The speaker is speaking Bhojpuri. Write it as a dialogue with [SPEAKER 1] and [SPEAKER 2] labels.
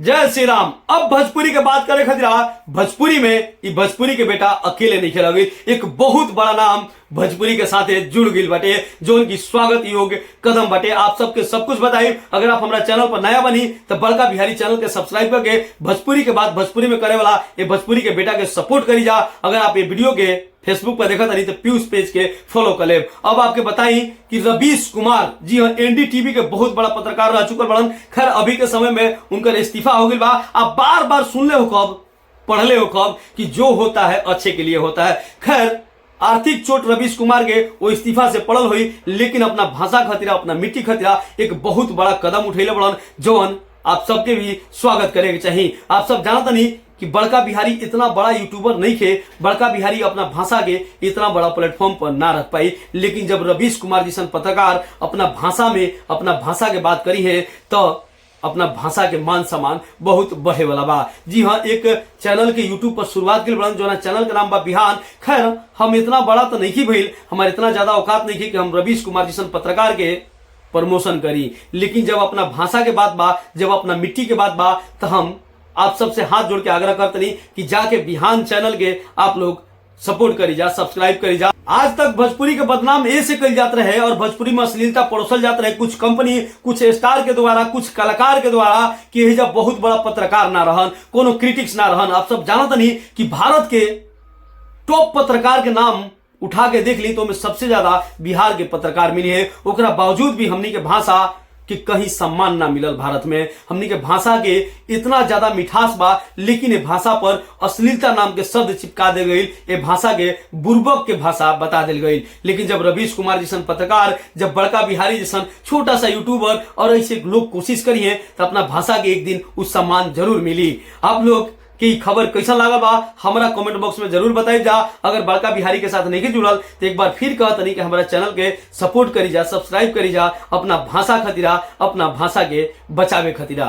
[SPEAKER 1] जय श्री राम। अब भोजपुरी के बात करे खतरा भोजपुरी में भोजपुरी के बेटा अकेले नहीं खेला गई, एक बहुत बड़ा नाम भोजपुरी के साथ जुड़ गई बटे जो उनकी स्वागत योग्य कदम बटे। आप सबके सब कुछ बताइए। अगर आप हमारा चैनल पर नया बनी तो बड़का बिहारी चैनल के सब्सक्राइब करके भोजपुरी के बाद भोजपुरी में करे वाला ये भोजपुरी के बेटा के सपोर्ट करी जा। अगर आप ये वीडियो के फेसबुक पर देखा नहीं तो पीयूष पेज के फॉलो कर ले। अब आपके बताई कि रवीश कुमार, जी हाँ, एनडीटीवी के बहुत बड़ा पत्रकार रह चुकल बड़न। खैर अभी के समय में उनका इस्तीफा हो गई बा। आप बार बार सुन ले हो कब, पढ़ ले हो कब कि जो होता है अच्छे के लिए होता है। खैर आर्थिक चोट रवीश कुमार के वो इस्तीफा से पड़ल हुई, लेकिन अपना भाषा खतरा, अपना मिट्टी खतरा एक बहुत बड़ा कदम उठेले बड़न जौन आप सबके भी स्वागत करे के चाहिए। आप सब जानता नहीं कि बड़का बिहारी इतना बड़ा यूट्यूबर नहीं थे, बड़का बिहारी अपना भाषा के इतना बड़ा प्लेटफॉर्म पर ना रख पाई। लेकिन जब रवीश कुमार जैसा पत्रकार अपना भाषा में अपना भाषा के बात करी है तो अपना भाषा के मान सम्मान बहुत बढ़े वाला बा। जी हाँ, एक चैनल के यूट्यूब पर शुरुआत के लिए जो ना चैनल का नाम बा बिहान। खैर हम इतना बड़ा तो नहीं भइल, हमारे इतना ज्यादा औकात नहीं कि हम रवीश कुमार जैसा पत्रकार के प्रमोशन करी। लेकिन जब अपना भाषा के बात बा, जब अपना मिट्टी के बात बा, तो हम आप सबसे हाथ जोड़ के आग्रह करते नहीं कि जाके बिहान चैनल के आप लोग सपोर्ट करी जा, सब्सक्राइब करी जा। आज तक भोजपुरी के बदनाम ऐसे कल जाते रहे और भोजपुरी में अश्लीलता परोसल जाते रहे कुछ कंपनी, कुछ स्टार के द्वारा, कुछ कलाकार के द्वारा कि जब बहुत बड़ा पत्रकार ना रहन, कोनो क्रिटिक्स ना रहन। आप सब जानते नहीं कि भारत के टॉप पत्रकार के नाम उठा के देख ली तो हमें सबसे ज्यादा बिहार के पत्रकार मिली है। ओकरा बावजूद भी हमनी के भाषा कि कहीं सम्मान ना मिलल। भारत में हमनी के भाषा के इतना ज्यादा मिठास बा, लेकिन ये भाषा पर अश्लीलता नाम के शब्द चिपका दे गई, ये भाषा के बुर्बक के भाषा बता दिल गई। लेकिन जब रवीश कुमार जैसन पत्रकार, जब बड़का बिहारी जैसन छोटा सा यूट्यूबर और ऐसे लोग कोशिश करिए तो अपना भाषा के एक दिन उस सम्मान जरूर मिली। आप लोग कि खबर कैसा लागल बा हमारा कमेंट बॉक्स में जरूर बताई जा। अगर बड़का बिहारी के साथ नहीं जुड़ल तो एक बार फिर कहत नहीं कि हमारा चैनल के सपोर्ट करी जा, सब्सक्राइब करी जा, अपना भाषा खतिरा, अपना भाषा के बचावे खतिरा।